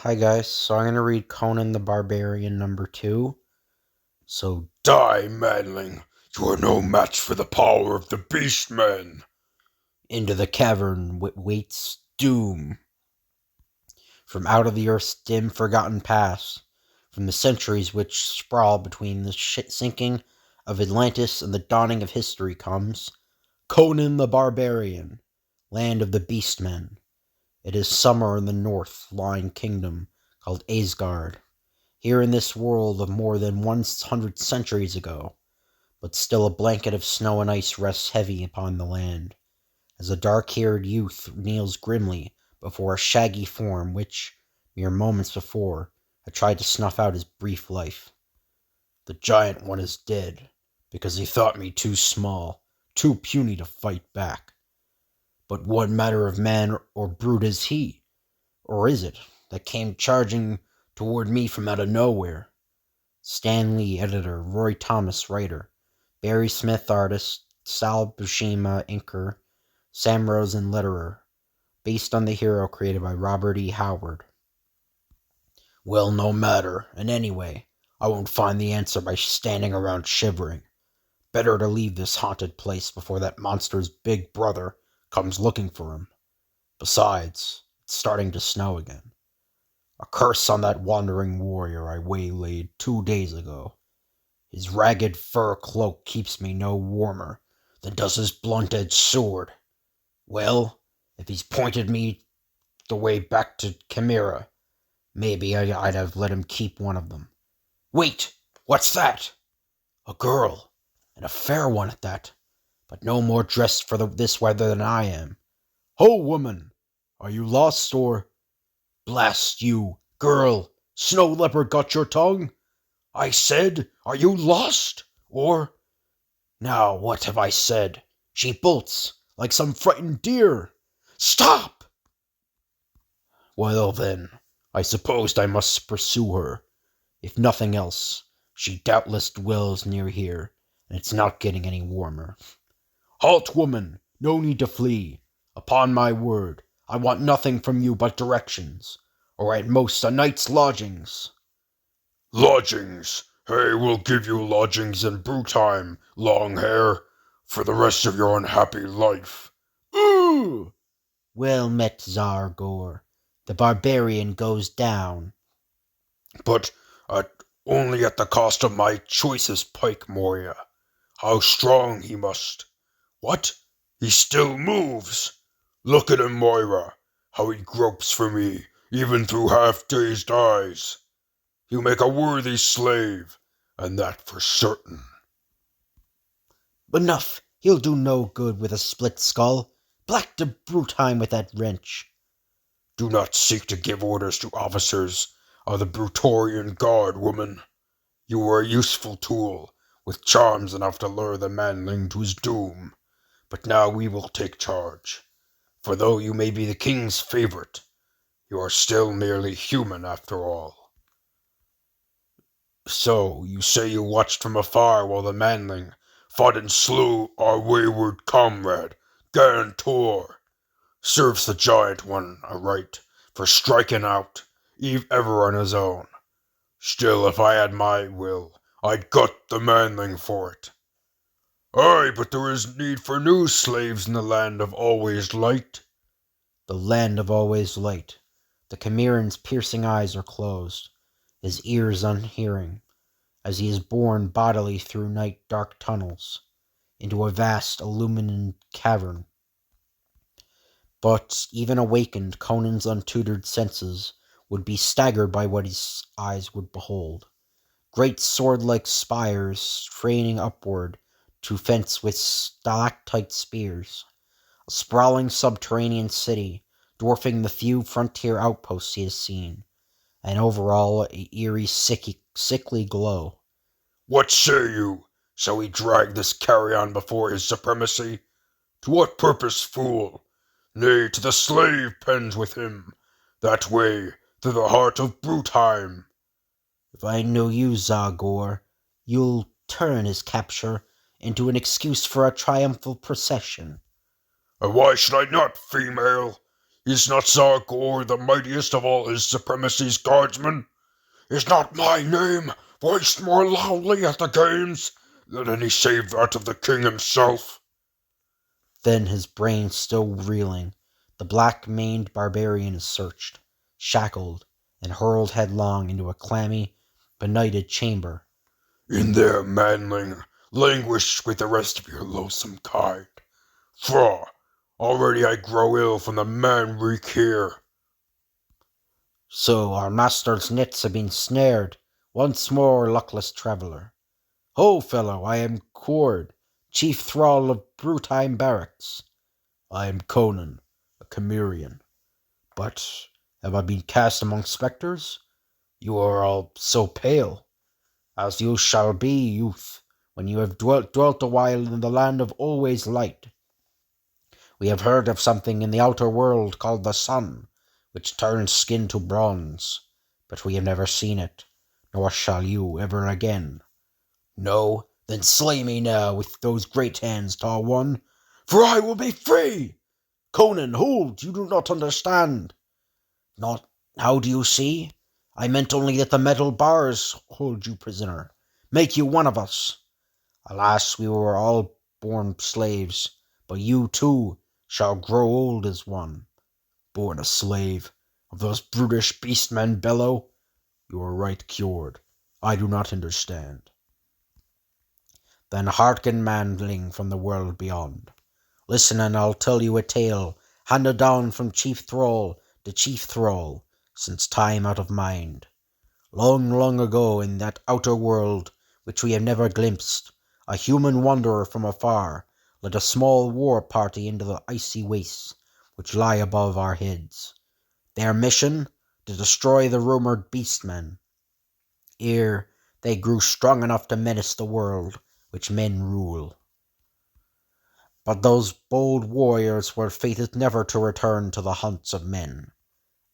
Hi guys, so I'm gonna read Conan the Barbarian number 2. So Die, madling! You are no match for the power of the beast-men! into the cavern waits doom. From out of the earth's dim forgotten past, from the centuries which sprawl between the sinking of Atlantis and the dawning of history comes Conan the Barbarian, land of the beast-men. It is summer in the north lying kingdom called Asgard. Here in this world of more than 100 centuries ago, but still a blanket of snow and ice rests heavy upon the land, as a dark-haired youth kneels grimly before a shaggy form which, mere moments before, had tried to snuff out his brief life. The giant one is dead, because he thought me too small, too puny to fight back. But what manner of man or brute is he, or is it, that came charging toward me from out of nowhere? Stan Lee, editor; Roy Thomas, writer; Barry Smith, artist; Sal Buscema, inker; Sam Rosen, letterer. Based on the hero created by Robert E. Howard. Well, no matter, and anyway, I won't find the answer by standing around shivering. Better to leave this haunted place before that monster's big brother comes looking for him. Besides, it's starting to snow again. A curse on that wandering warrior I waylaid 2 days ago. His ragged fur cloak keeps me no warmer than does his blunt-edged sword. Well, if he's pointed me the way back to Chimera, maybe I'd have let him keep one of them. Wait! What's that? A girl, and a fair one at that, but no more dressed for this weather than I am. Ho, woman! Are you lost, or... Blast you, girl! Snow leopard got your tongue? I said, are you lost? Or... Now, what have I said? She bolts, like some frightened deer. Stop! Well then, I supposed I must pursue her. If nothing else, she doubtless dwells near here, and it's not getting any warmer. Halt, woman! No need to flee. Upon my word, I want nothing from you but directions, or at most a night's lodgings. Lodgings! Hey, we'll give you lodgings in Brootime, long hair, for the rest of your unhappy life. Ooh! Well met, Zargor. The barbarian goes down. But only at the cost of my choicest pike, Moria. How strong he must. What? He still moves! Look at him, Moira, how he gropes for me, even through half-dazed eyes. You make a worthy slave, and that for certain. Enough! He'll do no good with a split skull. Black to Brutheim with that wrench. Do not seek to give orders to officers of the Brutorian Guard, woman. You were a useful tool, with charms enough to lure the manling to his doom. But now we will take charge. For though you may be the king's favorite, you are still merely human after all. So, you say you watched from afar while the manling fought and slew our wayward comrade, Gantor. Serves the giant one aright for striking out, ever on his own. Still, if I had my will, I'd gut the manling for it. Aye, but there is need for new slaves in the land of always light. The land of always light. The Chimeran's piercing eyes are closed, his ears unhearing, as he is borne bodily through night dark tunnels, into a vast illumined cavern. But, even awakened, Conan's untutored senses would be staggered by what his eyes would behold. Great sword-like spires straining upward to fence with stalactite spears. A sprawling subterranean city, dwarfing the few frontier outposts he has seen, and overall a eerie, sickly glow. What say you? Shall we drag this carrion before his supremacy? To what purpose, fool? Nay, to the slave pens with him. That way, to the heart of Brutheim. If I know you, Zagor, you'll turn his capture into an excuse for a triumphal procession. And why should I not, female? Is not Zargor the mightiest of all his supremacy's guardsmen? Is not my name voiced more loudly at the games than any save that of the king himself? Then, his brain still reeling, the black-maned barbarian is searched, shackled, and hurled headlong into a clammy, benighted chamber. In there, manling, languish with the rest of your loathsome kind. For already I grow ill from the man-reek here. So our master's nets have been snared, once more, luckless traveller. Ho, fellow, I am Cord, chief thrall of Broim barracks. I am Conan, a Cimmerian. But have I been cast among spectres? You are all so pale, as you shall be, youth, when you have dwelt a while in the land of always light. We have heard of something in the outer world called the sun, which turns skin to bronze, but we have never seen it, nor shall you ever again. No? Then slay me now with those great hands, tall one, for I will be free! Conan, hold! You do not understand. Not how do you see? I meant only that the metal bars hold you prisoner, make you one of us. Alas, we were all born slaves, but you, too, shall grow old as one. Born a slave, of those brutish beast-men bellow? You are right, cured. I do not understand. Then hearken, manling from the world beyond. Listen, and I'll tell you a tale, handed down from chief thrall to chief thrall, since time out of mind. Long, long ago, in that outer world, which we have never glimpsed, a human wanderer from afar led a small war party into the icy wastes which lie above our heads. Their mission? To destroy the rumoured beastmen, ere they grew strong enough to menace the world which men rule. But those bold warriors were fated never to return to the haunts of men.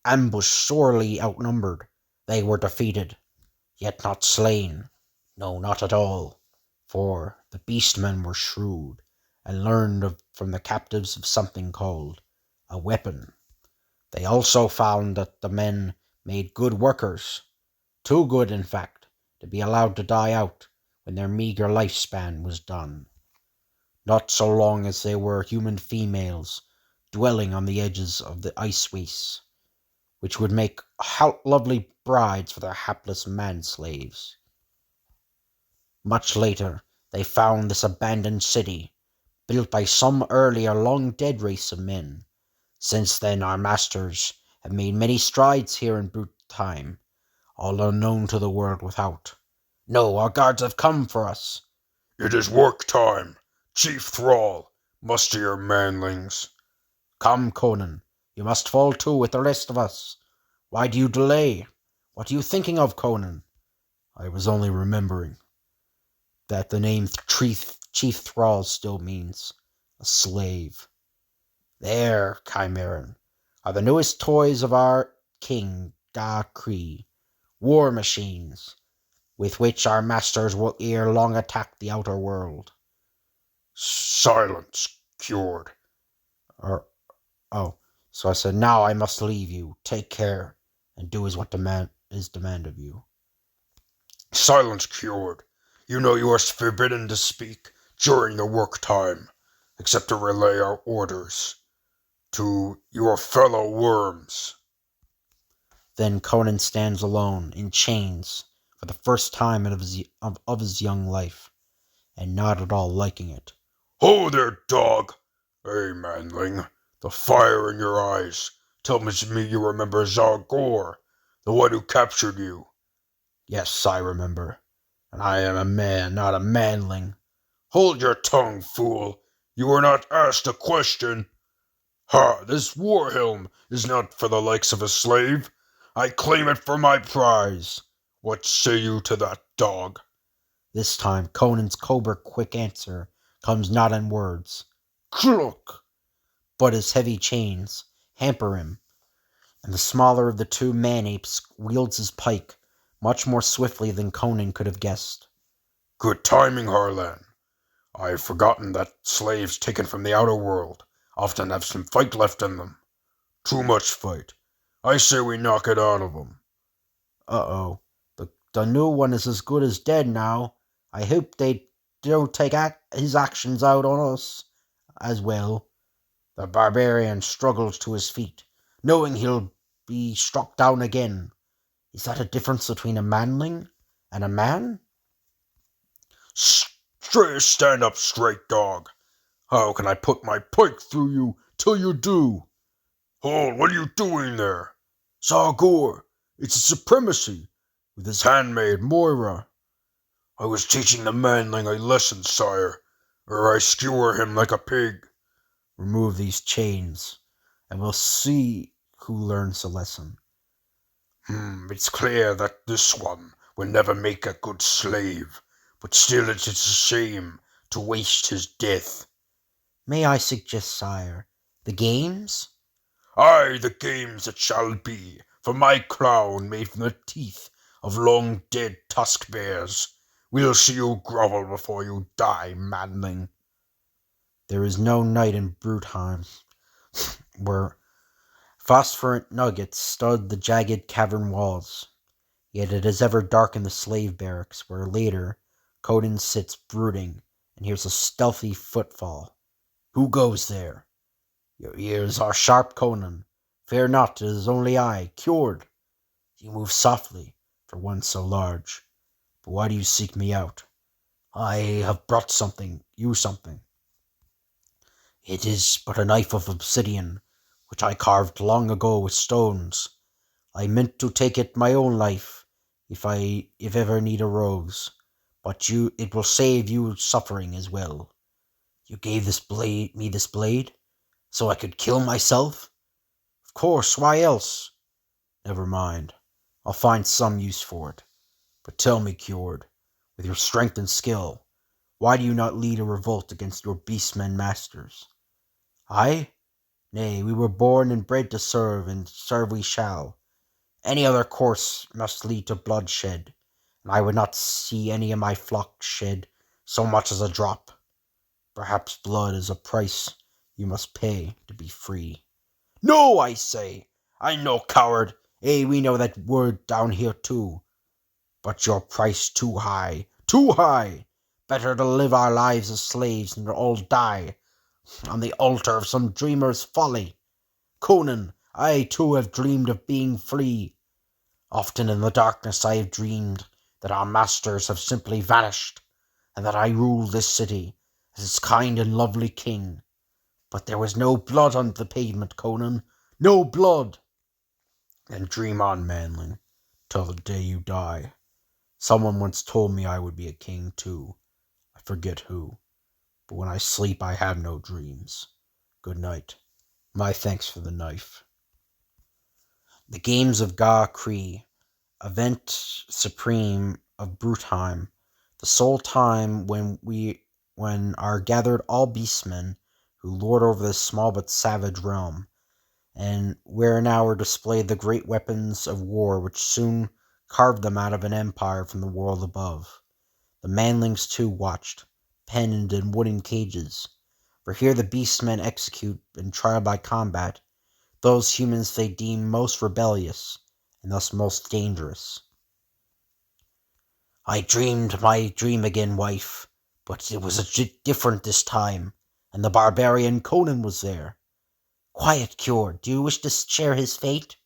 Ambushed, sorely outnumbered, they were defeated, yet not slain. No, not at all. For the beastmen were shrewd, and learned from the captives of something called a weapon. They also found that the men made good workers, too good, in fact, to be allowed to die out when their meager lifespan was done. Not so long as they were human females dwelling on the edges of the ice wastes, which would make lovely brides for their hapless man-slaves. Much later, they found this abandoned city, built by some earlier long-dead race of men. Since then, our masters have made many strides here in brute time, all unknown to the world without. No, our guards have come for us. It is work time. Chief thrall, muster your manlings. Come, Conan, you must fall to with the rest of us. Why do you delay? What are you thinking of, Conan? I was only remembering that the name Chief Thrall still means a slave. There, Cimmerian, are the newest toys of our king, Da Cree, war machines, with which our masters will ere long attack the outer world. Silence, cured. Oh, so I said, now I must leave you. Take care, and do as what is demand of you. Silence, cured. You know you are forbidden to speak during the work time, except to relay our orders to your fellow worms. Then Conan stands alone, in chains, for the first time of his young life, and not at all liking it. Ho there, dog! Hey, manling, the fire in your eyes tells me you remember Zargor, the one who captured you. Yes, I remember, and I am a man, not a manling. Hold your tongue, fool! You were not asked a question. Ha! This war helm is not for the likes of a slave. I claim it for my prize. What say you to that, dog? This time Conan's cobra-quick answer comes not in words. Cluck! But his heavy chains hamper him, and the smaller of the two man-apes wields his pike much more swiftly than Conan could have guessed. Good timing, Harlan. I have forgotten that slaves taken from the outer world often have some fight left in them. Too much fight. I say we knock it out of him. Uh-oh. The new one is as good as dead now. I hope they don't take his actions out on us as well. The barbarian struggles to his feet, knowing he'll be struck down again. Is that a difference between a manling and a man? Stand up straight, dog. How can I put my pike through you till you do? Hold, what are you doing there? Sargor, it's a supremacy, with his handmaid Moira. I was teaching the manling a lesson, sire, or I skewer him like a pig. Remove these chains, and we'll see who learns the lesson. It's clear that this one will never make a good slave, but still it is a shame to waste his death. May I suggest, sire, the games? Aye, the games it shall be, for my crown made from the teeth of long dead tusk bears. We'll see you grovel before you die, manling. There is no night in Brotheim where phosphorant nuggets stud the jagged cavern walls. Yet it is ever dark in the slave barracks, where later Conan sits brooding and hears a stealthy footfall. Who goes there? Your ears are sharp, Conan. Fear not, it is only I, cured. You move softly, for one so large. But why do you seek me out? I have brought you something. It is but a knife of obsidian, which I carved long ago with stones. I meant to take it my own life, if ever need arose. But it will save you suffering as well. You gave me this blade, so I could kill myself? Of course, why else? Never mind. I'll find some use for it. But tell me, cured, with your strength and skill, why do you not lead a revolt against your beastmen masters? I? Nay, we were born and bred to serve, and serve we shall. Any other course must lead to bloodshed, and I would not see any of my flock shed so much as a drop. Perhaps blood is a price you must pay to be free. No, I say! I'm no coward. We know that word down here too. But your price too high, too high! Better to live our lives as slaves than to all die on the altar of some dreamer's folly. Conan, I too have dreamed of being free. Often in the darkness I have dreamed that our masters have simply vanished, and that I rule this city as its kind and lovely king. But there was no blood on the pavement, Conan. No blood. Then dream on, manling, till the day you die. Someone once told me I would be a king too. I forget who. But when I sleep I have no dreams. Good night. My thanks for the knife. The games of Ga Cree, event supreme of Brutheim, the sole time when are gathered all beastmen who lord over this small but savage realm, and where now are displayed the great weapons of war which soon carved them out of an empire from the world above. The manlings too watched, penned in wooden cages, for here the beastmen execute and try by combat those humans they deem most rebellious and thus most dangerous. I dreamed my dream again, wife, but it was different this time, and the barbarian Conan was there. Quiet, cured. Do you wish to share his fate?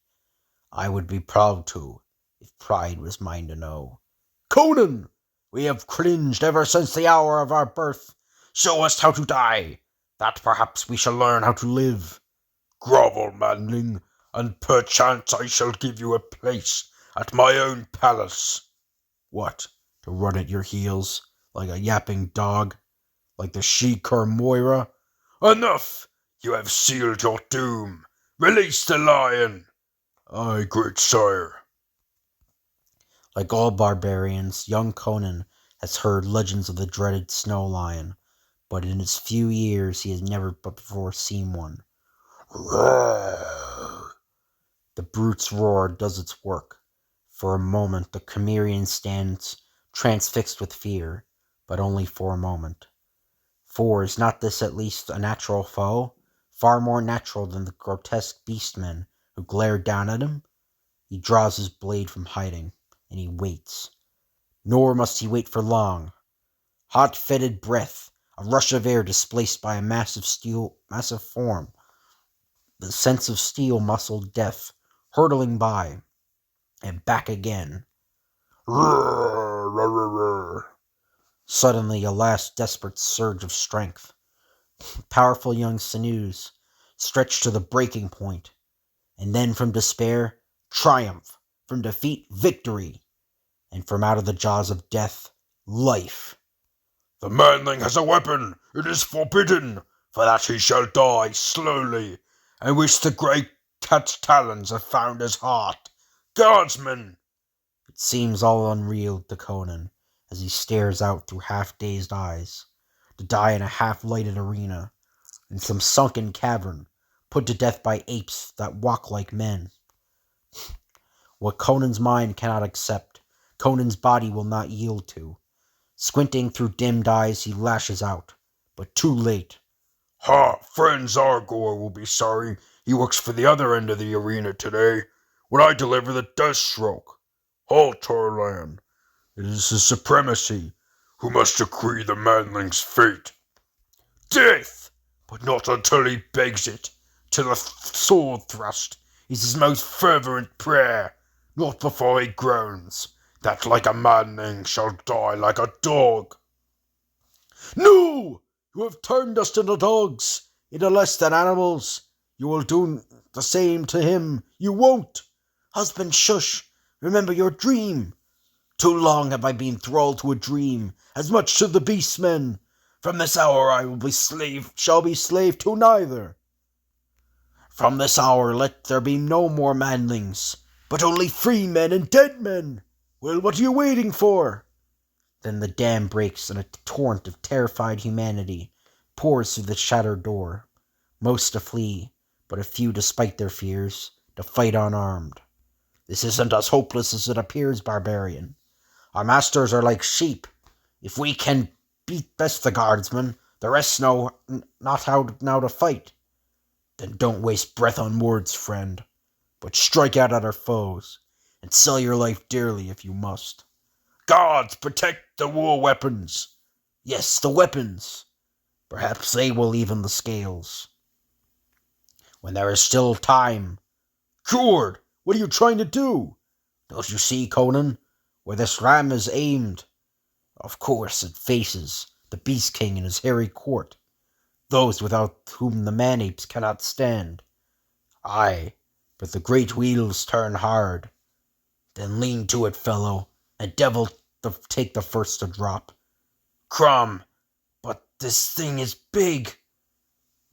I would be proud to, if pride was mine to know. Conan! We have cringed ever since the hour of our birth. Show us how to die, that perhaps we shall learn how to live. Grovel, manling, and perchance I shall give you a place at my own palace. What, to run at your heels, like a yapping dog, like the she-cur Moira? Enough! You have sealed your doom. Release the lion. Aye, great sire. Like all barbarians, young Conan has heard legends of the dreaded snow lion, but in his few years he has never before seen one. Roar. The brute's roar does its work. For a moment the Cimmerian stands transfixed with fear, but only for a moment. For is not this at least a natural foe? far more natural than the grotesque beastmen who glared down at him. He draws his blade from hiding, and he waits. Nor must he wait for long. Hot fetid breath, a rush of air displaced by a massive form, the sense of steel-muscled death, hurtling by, and back again. Roar, roar, roar, roar. Suddenly, a last desperate surge of strength. Powerful young sinews, stretched to the breaking point. And then from despair, triumph. From defeat, victory. And from out of the jaws of death, life. The manling has a weapon. It is forbidden. For that he shall die slowly, and which the great cat's talons have found his heart. Guardsmen! It seems all unreal to Conan as he stares out through half-dazed eyes, to die in a half-lighted arena, in some sunken cavern, put to death by apes that walk like men. What Conan's mind cannot accept, Conan's body will not yield to. Squinting through dimmed eyes, he lashes out, but too late. Ha! Friend Zargor will be sorry he works for the other end of the arena today, when I deliver the death stroke. Halt, Torlan. It is his supremacy who must decree the manling's fate. Death! But not until he begs it, till a sword thrust is his most fervent prayer, not before he groans, that like a manling shall die like a dog. No! You have turned us into dogs, into less than animals. You will do the same to him. You won't. Husband, shush. Remember your dream. Too long have I been thrall to a dream, as much to the beastmen. From this hour I shall be slave to neither. From this hour let there be no more manlings, but only free men and dead men. Well, what are you waiting for? Then the dam breaks and a torrent of terrified humanity pours through the shattered door. Most to flee, but a few, despite their fears, to fight unarmed. This isn't as hopeless as it appears, Barbarian. Our masters are like sheep. If we can beat best the guardsmen, the rest know not how now to fight. Then don't waste breath on words, friend, but strike out at our foes, and sell your life dearly if you must. Guards, protect the war weapons. Yes, the weapons. Perhaps they will even the scales. When there is still time. Cured! What are you trying to do? Don't you see, Conan, where this ram is aimed? Of course it faces the Beast King and his hairy court, those without whom the man-apes cannot stand. Aye, but the great wheels turn hard. Then lean to it, fellow, and devil take the first to drop. Crumb, but this thing is big.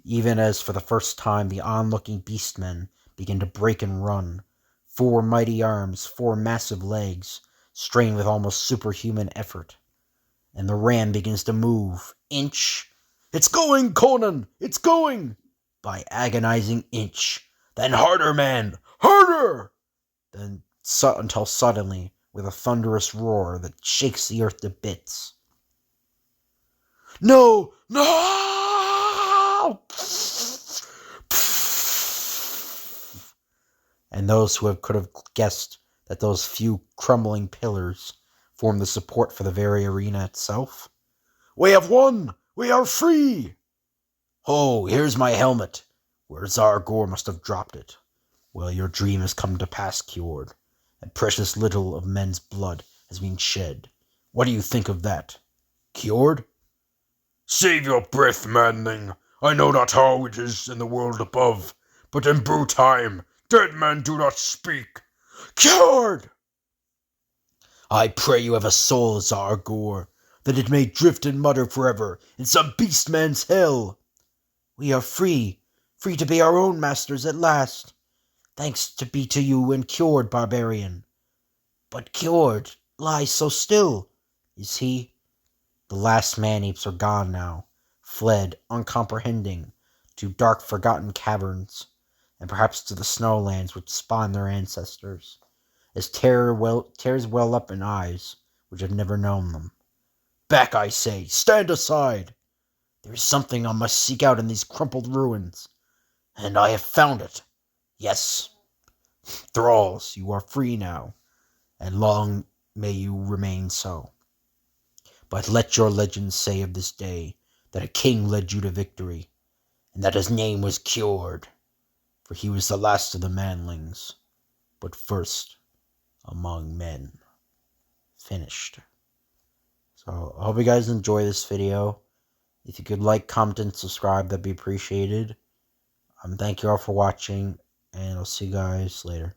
Even as for the first time the onlooking beastmen begin to break and run, 4 mighty arms, 4 massive legs, strain with almost superhuman effort. And the ram begins to move, inch. It's going, Conan! It's going! By agonizing inch. Then harder, man! Harder! Then until suddenly, with a thunderous roar that shakes the earth to bits. No! No! And those who could have guessed that those few crumbling pillars form the support for the very arena itself. We have won! We are free! Oh, here's my helmet, where Zargor must have dropped it. Well, your dream has come to pass, Cured, and precious little of men's blood has been shed. What do you think of that? Cured? Save your breath, manling. I know not how it is in the world above, but in Brutheim, dead men do not speak. Cured! I pray you have a soul, Zargor, that it may drift and mutter forever in some beastman's hell. We are free, free to be our own masters at last. Thanks be to you and Cured, Barbarian. But Cured lies so still. Is he? The last man-apes are gone now, fled, uncomprehending, to dark forgotten caverns, and perhaps to the snowlands which spawned their ancestors, as tears well up in eyes which have never known them. Back, I say! Stand aside! There is something I must seek out in these crumpled ruins. And I have found it. Yes, thralls, you are free now, and long may you remain so. But let your legends say of this day that a king led you to victory, and that his name was cured, for he was the last of the manlings, but first among men. Finished. So I hope you guys enjoy this video. If you could like, comment, and subscribe, that'd be appreciated. Thank you all for watching, and I'll see you guys later.